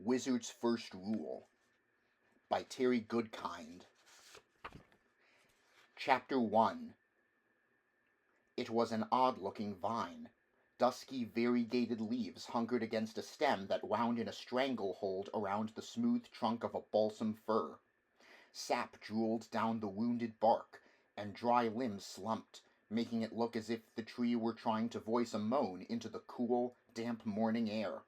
Wizard's First Rule by Terry Goodkind. Chapter 1. It was an odd-looking vine. Dusky, variegated leaves hunkered against a stem that wound in a stranglehold around the smooth trunk of a balsam fir. Sap drooled down the wounded bark, and dry limbs slumped, making it look as if the tree were trying to voice a moan into the cool, damp morning air.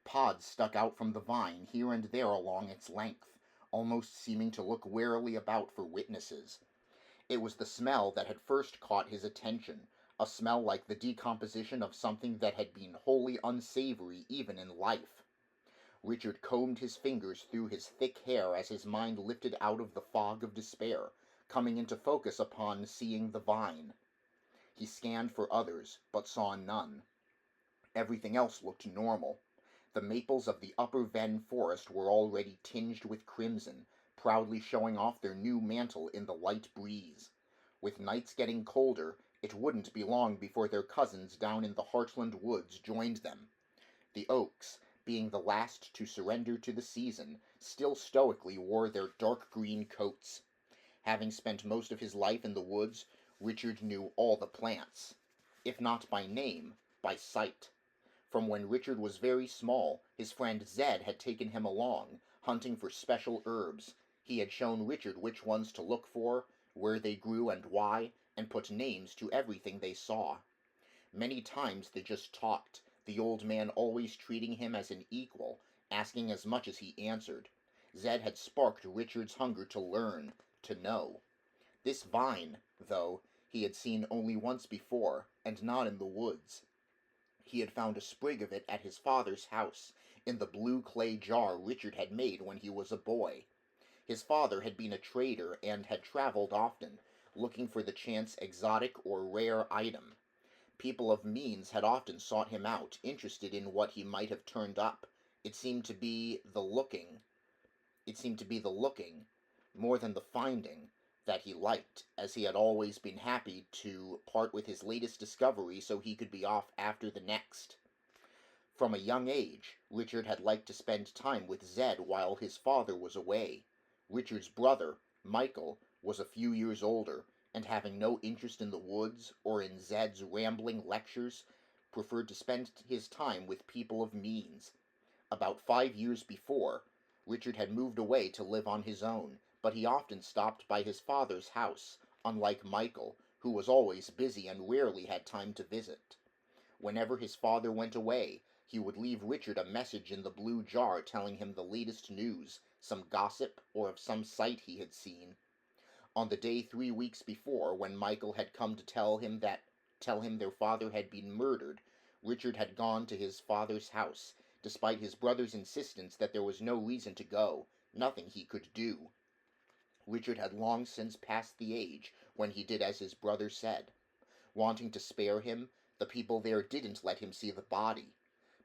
Pods stuck out from the vine here and there along its length, almost seeming to look warily about for witnesses. It was the smell that had first caught his attention, a smell like the decomposition of something that had been wholly unsavory even in life. Richard combed his fingers through his thick hair as his mind lifted out of the fog of despair, coming into focus upon seeing the vine. He scanned for others, but saw none. Everything else looked normal. The maples of the upper Venn forest were already tinged with crimson, proudly showing off their new mantle in the light breeze. With nights getting colder, it wouldn't be long before their cousins down in the Heartland woods joined them. The oaks, being the last to surrender to the season, still stoically wore their dark green coats. Having spent most of his life in the woods, Richard knew all the plants, if not by name, by sight. From when Richard was very small, his friend Zed had taken him along, hunting for special herbs. He had shown Richard which ones to look for, where they grew and why, and put names to everything they saw. Many times they just talked, the old man always treating him as an equal, asking as much as he answered. Zed had sparked Richard's hunger to learn, to know. This vine, though, he had seen only once before, and not in the woods. He had found a sprig of it at his father's house, in the blue clay jar Richard had made when he was a boy. His father had been a trader and had traveled often, looking for the chance exotic or rare item. People of means had often sought him out, interested in what he might have turned up. It seemed to be the looking, more than the finding, that he liked, as he had always been happy to part with his latest discovery so he could be off after the next. From a young age, Richard had liked to spend time with Zed while his father was away. Richard's brother, Michael, was a few years older, and having no interest in the woods or in Zed's rambling lectures, preferred to spend his time with people of means. About 5 years before, Richard had moved away to live on his own, but he often stopped by his father's house, unlike Michael, who was always busy and rarely had time to visit. Whenever his father went away, he would leave Richard a message in the blue jar telling him the latest news, some gossip, or of some sight he had seen. On the day 3 weeks before, when Michael had come to tell him their father had been murdered, Richard had gone to his father's house, despite his brother's insistence that there was no reason to go, nothing he could do. Richard had long since passed the age when he did as his brother said. Wanting to spare him, the people there didn't let him see the body.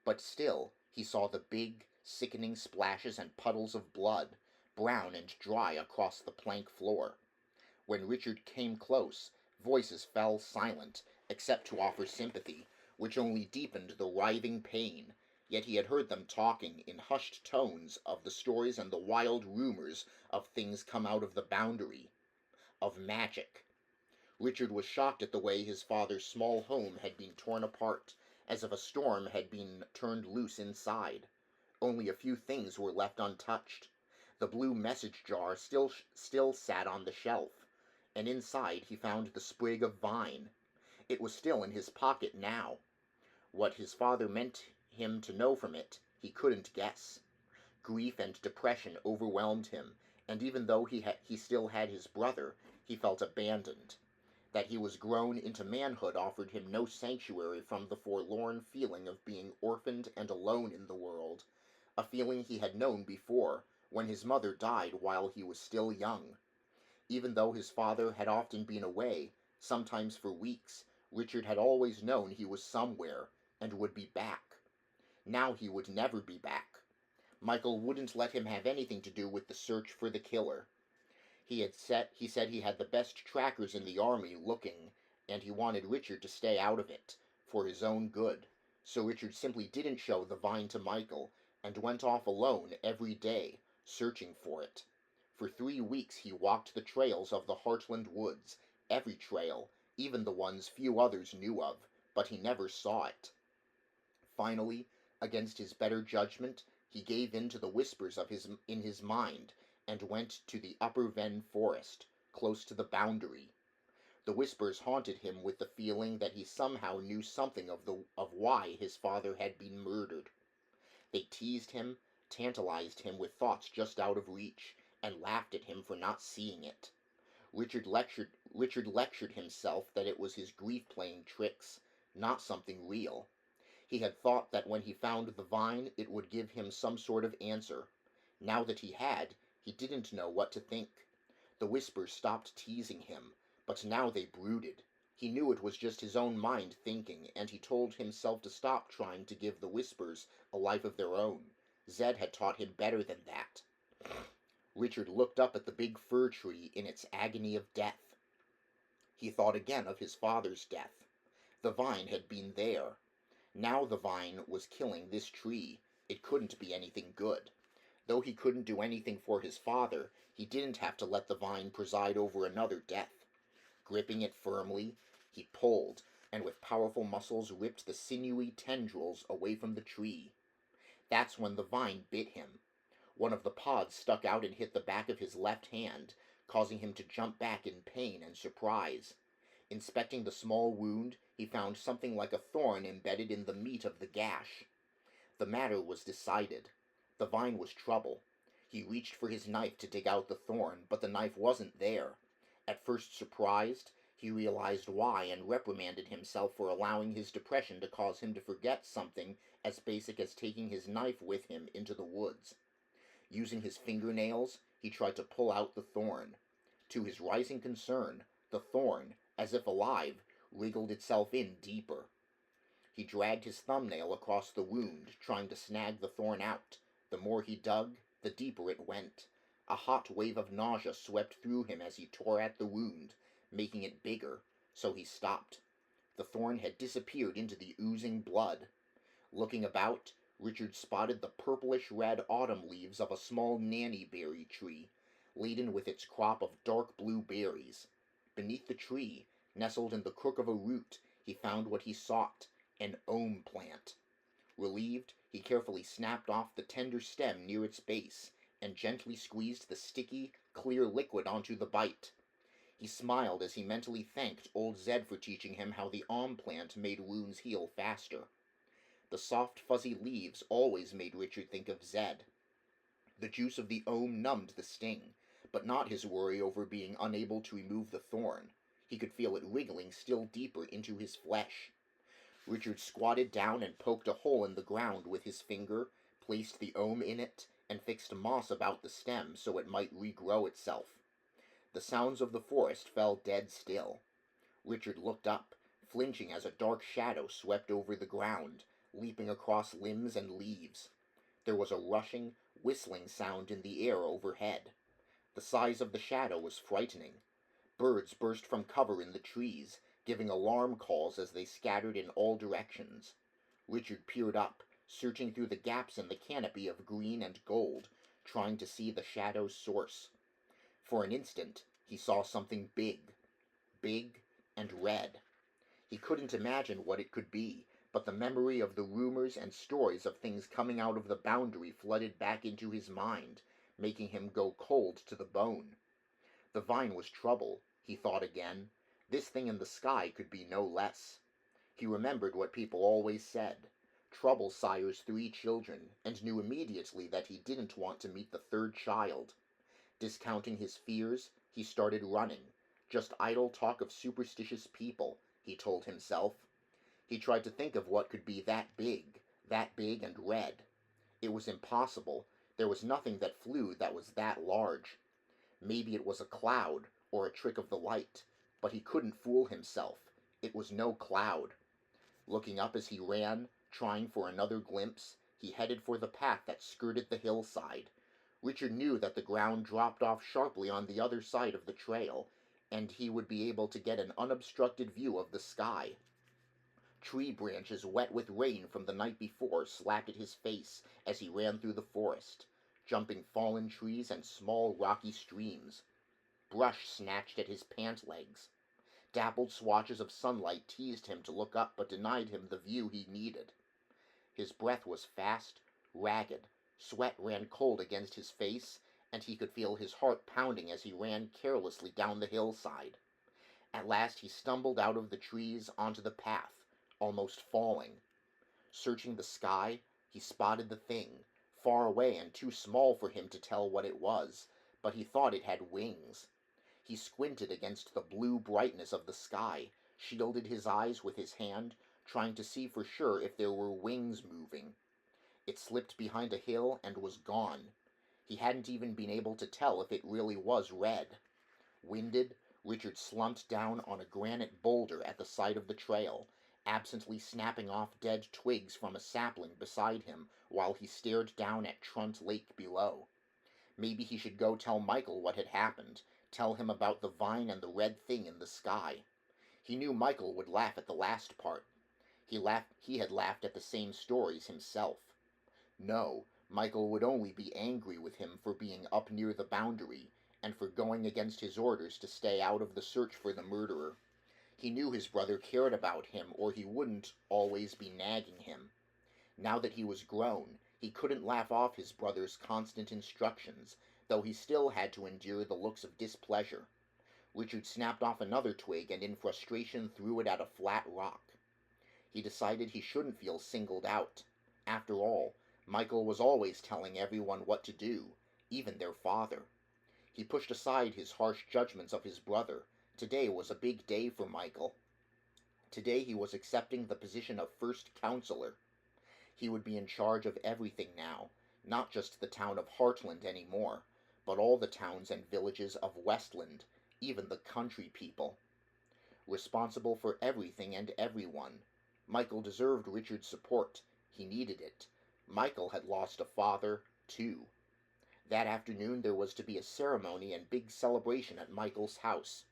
But still, he saw the big, sickening splashes and puddles of blood, brown and dry across the plank floor. When Richard came close, voices fell silent, except to offer sympathy, which only deepened the writhing pain. Yet he had heard them talking in hushed tones of the stories and the wild rumors of things come out of the boundary, of magic. Richard was shocked at the way his father's small home had been torn apart, as if a storm had been turned loose inside. Only a few things were left untouched. The blue message jar still sat on the shelf, and inside he found the sprig of vine. It was still in his pocket now. What his father meant him to know from it, he couldn't guess. Grief and depression overwhelmed him, and even though he still had his brother, he felt abandoned. That he was grown into manhood offered him no sanctuary from the forlorn feeling of being orphaned and alone in the world, a feeling he had known before, when his mother died while he was still young. Even though his father had often been away, sometimes for weeks, Richard had always known he was somewhere, and would be back. Now he would never be back. Michael wouldn't let him have anything to do with the search for the killer. He said he had the best trackers in the army looking, and he wanted Richard to stay out of it, for his own good. So Richard simply didn't show the vine to Michael, and went off alone every day, searching for it. For 3 weeks he walked the trails of the Heartland woods, every trail, even the ones few others knew of, but he never saw it. Finally, against his better judgment, he gave in to the whispers in his mind, and went to the Upper Ven forest, close to the boundary. The whispers haunted him with the feeling that he somehow knew something of why his father had been murdered. They teased him, tantalized him with thoughts just out of reach, and laughed at him for not seeing it. Richard lectured himself that it was his grief playing tricks, not something real. He had thought that when he found the vine it would give him some sort of answer. Now that he had, he didn't know what to think. The whispers stopped teasing him, but now they brooded. He knew it was just his own mind thinking, and he told himself to stop trying to give the whispers a life of their own. Zed had taught him better than that. Richard looked up at the big fir tree in its agony of death. He thought again of his father's death. The vine had been there. Now the vine was killing this tree. It couldn't be anything good. Though he couldn't do anything for his father, he didn't have to let the vine preside over another death. Gripping it firmly, he pulled, and with powerful muscles ripped the sinewy tendrils away from the tree. That's when the vine bit him. One of the pods stuck out and hit the back of his left hand, causing him to jump back in pain and surprise. Inspecting the small wound, he found something like a thorn embedded in the meat of the gash. The matter was decided. The vine was trouble. He reached for his knife to dig out the thorn, but the knife wasn't there. At first surprised, he realized why and reprimanded himself for allowing his depression to cause him to forget something as basic as taking his knife with him into the woods. Using his fingernails, he tried to pull out the thorn. To his rising concern, the thorn, as if alive, wriggled itself in deeper. He dragged his thumbnail across the wound, trying to snag the thorn out. The more he dug, the deeper it went. A hot wave of nausea swept through him as he tore at the wound, making it bigger, so he stopped. The thorn had disappeared into the oozing blood. Looking about, Richard spotted the purplish-red autumn leaves of a small nannyberry tree, laden with its crop of dark blue berries. Beneath the tree, nestled in the crook of a root, he found what he sought, an ohm plant. Relieved, he carefully snapped off the tender stem near its base, and gently squeezed the sticky, clear liquid onto the bite. He smiled as he mentally thanked old Zed for teaching him how the ohm plant made wounds heal faster. The soft, fuzzy leaves always made Richard think of Zed. The juice of the ohm numbed the sting, but not his worry over being unable to remove the thorn. He could feel it wriggling still deeper into his flesh. Richard squatted down and poked a hole in the ground with his finger, placed the ohm in it, and fixed moss about the stem so it might regrow itself. The sounds of the forest fell dead still. Richard looked up, flinching as a dark shadow swept over the ground, leaping across limbs and leaves. There was a rushing, whistling sound in the air overhead. The size of the shadow was frightening. Birds burst from cover in the trees, giving alarm calls as they scattered in all directions. Richard peered up, searching through the gaps in the canopy of green and gold, trying to see the shadow's source. For an instant, he saw something big and red. He couldn't imagine what it could be, but the memory of the rumors and stories of things coming out of the boundary flooded back into his mind, making him go cold to the bone. The vine was trouble, he thought again. This thing in the sky could be no less. He remembered what people always said. Trouble sires 3 children, and knew immediately that he didn't want to meet the 3rd child. Discounting his fears, he started running. Just idle talk of superstitious people, he told himself. He tried to think of what could be that big and red. It was impossible. There was nothing that flew that was that large. Maybe it was a cloud, or a trick of the light, but he couldn't fool himself. It was no cloud. Looking up as he ran, trying for another glimpse, he headed for the path that skirted the hillside. Richard knew that the ground dropped off sharply on the other side of the trail, and he would be able to get an unobstructed view of the sky. Tree branches wet with rain from the night before slapped at his face as he ran through the forest, jumping fallen trees and small rocky streams. Brush snatched at his pant legs. Dappled swatches of sunlight teased him to look up but denied him the view he needed. His breath was fast, ragged, sweat ran cold against his face, and he could feel his heart pounding as he ran carelessly down the hillside. At last he stumbled out of the trees onto the path, almost falling. Searching the sky, he spotted the thing, far away and too small for him to tell what it was, but he thought it had wings. He squinted against the blue brightness of the sky, shielded his eyes with his hand, trying to see for sure if there were wings moving. It slipped behind a hill and was gone. He hadn't even been able to tell if it really was red. Winded, Richard slumped down on a granite boulder at the side of the trail, absently snapping off dead twigs from a sapling beside him while he stared down at Trunt Lake below. Maybe he should go tell Michael what had happened, tell him about the vine and the red thing in the sky. He knew Michael would laugh at the last part. He had laughed at the same stories himself. No, Michael would only be angry with him for being up near the boundary, and for going against his orders to stay out of the search for the murderer. He knew his brother cared about him, or he wouldn't always be nagging him. Now that he was grown, he couldn't laugh off his brother's constant instructions, though he still had to endure the looks of displeasure. Richard snapped off another twig and in frustration threw it at a flat rock. He decided he shouldn't feel singled out. After all, Michael was always telling everyone what to do, even their father. He pushed aside his harsh judgments of his brother. Today was a big day for Michael. Today he was accepting the position of first counselor. He would be in charge of everything now, not just the town of Heartland anymore, but all the towns and villages of Westland, even the country people. Responsible for everything and everyone. Michael deserved Richard's support. He needed it. Michael had lost a father, too. That afternoon there was to be a ceremony and big celebration at Michael's house.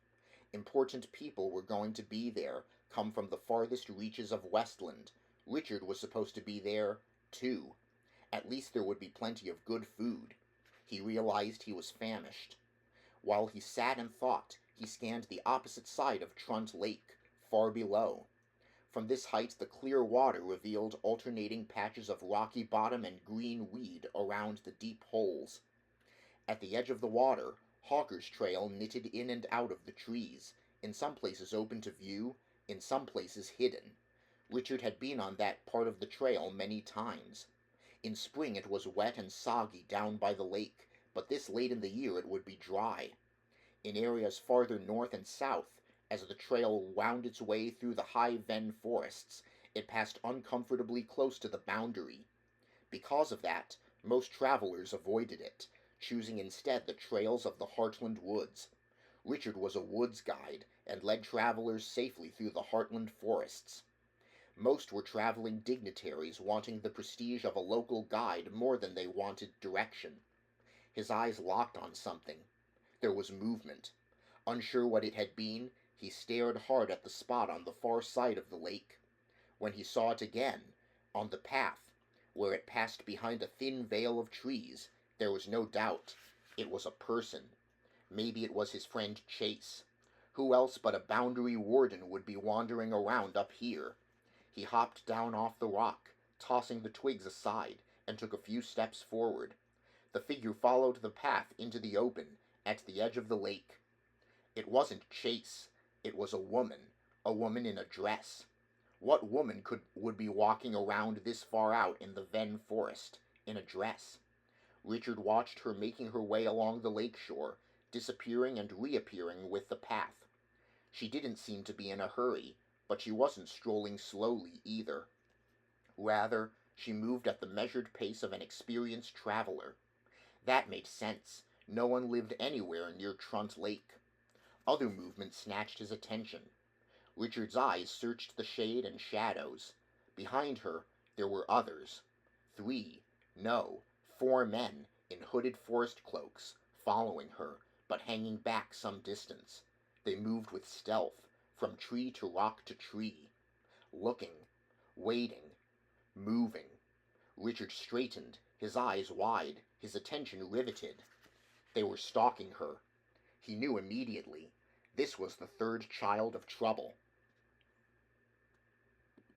Important people were going to be there, come from the farthest reaches of Westland. Richard was supposed to be there, too. At least there would be plenty of good food. He realized he was famished. While he sat and thought, he scanned the opposite side of Trunt Lake, far below. From this height the clear water revealed alternating patches of rocky bottom and green weed around the deep holes. At the edge of the water, Hawker's Trail knitted in and out of the trees, in some places open to view, in some places hidden. Richard had been on that part of the trail many times. In spring it was wet and soggy down by the lake, but this late in the year it would be dry. In areas farther north and south, as the trail wound its way through the high ven forests, it passed uncomfortably close to the boundary. Because of that, most travelers avoided it, choosing instead the trails of the Heartland woods. Richard was a woods guide, and led travelers safely through the Heartland forests. Most were traveling dignitaries wanting the prestige of a local guide more than they wanted direction. His eyes locked on something. There was movement. Unsure what it had been, he stared hard at the spot on the far side of the lake. When he saw it again, on the path, where it passed behind a thin veil of trees, there was no doubt. It was a person. Maybe it was his friend Chase. Who else but a boundary warden would be wandering around up here? He hopped down off the rock, tossing the twigs aside, and took a few steps forward. The figure followed the path into the open, at the edge of the lake. It wasn't Chase. It was a woman in a dress. What woman would be walking around this far out in the ven forest, in a dress? Richard watched her making her way along the lake shore, disappearing and reappearing with the path. She didn't seem to be in a hurry, but she wasn't strolling slowly either. Rather, she moved at the measured pace of an experienced traveler. That made sense. No one lived anywhere near Trunt Lake. Other movements snatched his attention. Richard's eyes searched the shade and shadows. Behind her, there were others. 3, no, 4 men in hooded forest cloaks, following her, but hanging back some distance. They moved with stealth, from tree to rock to tree. looking, waiting, moving. Richard straightened, his eyes wide, his attention riveted. They were stalking her. He knew immediately. This was the third child of trouble.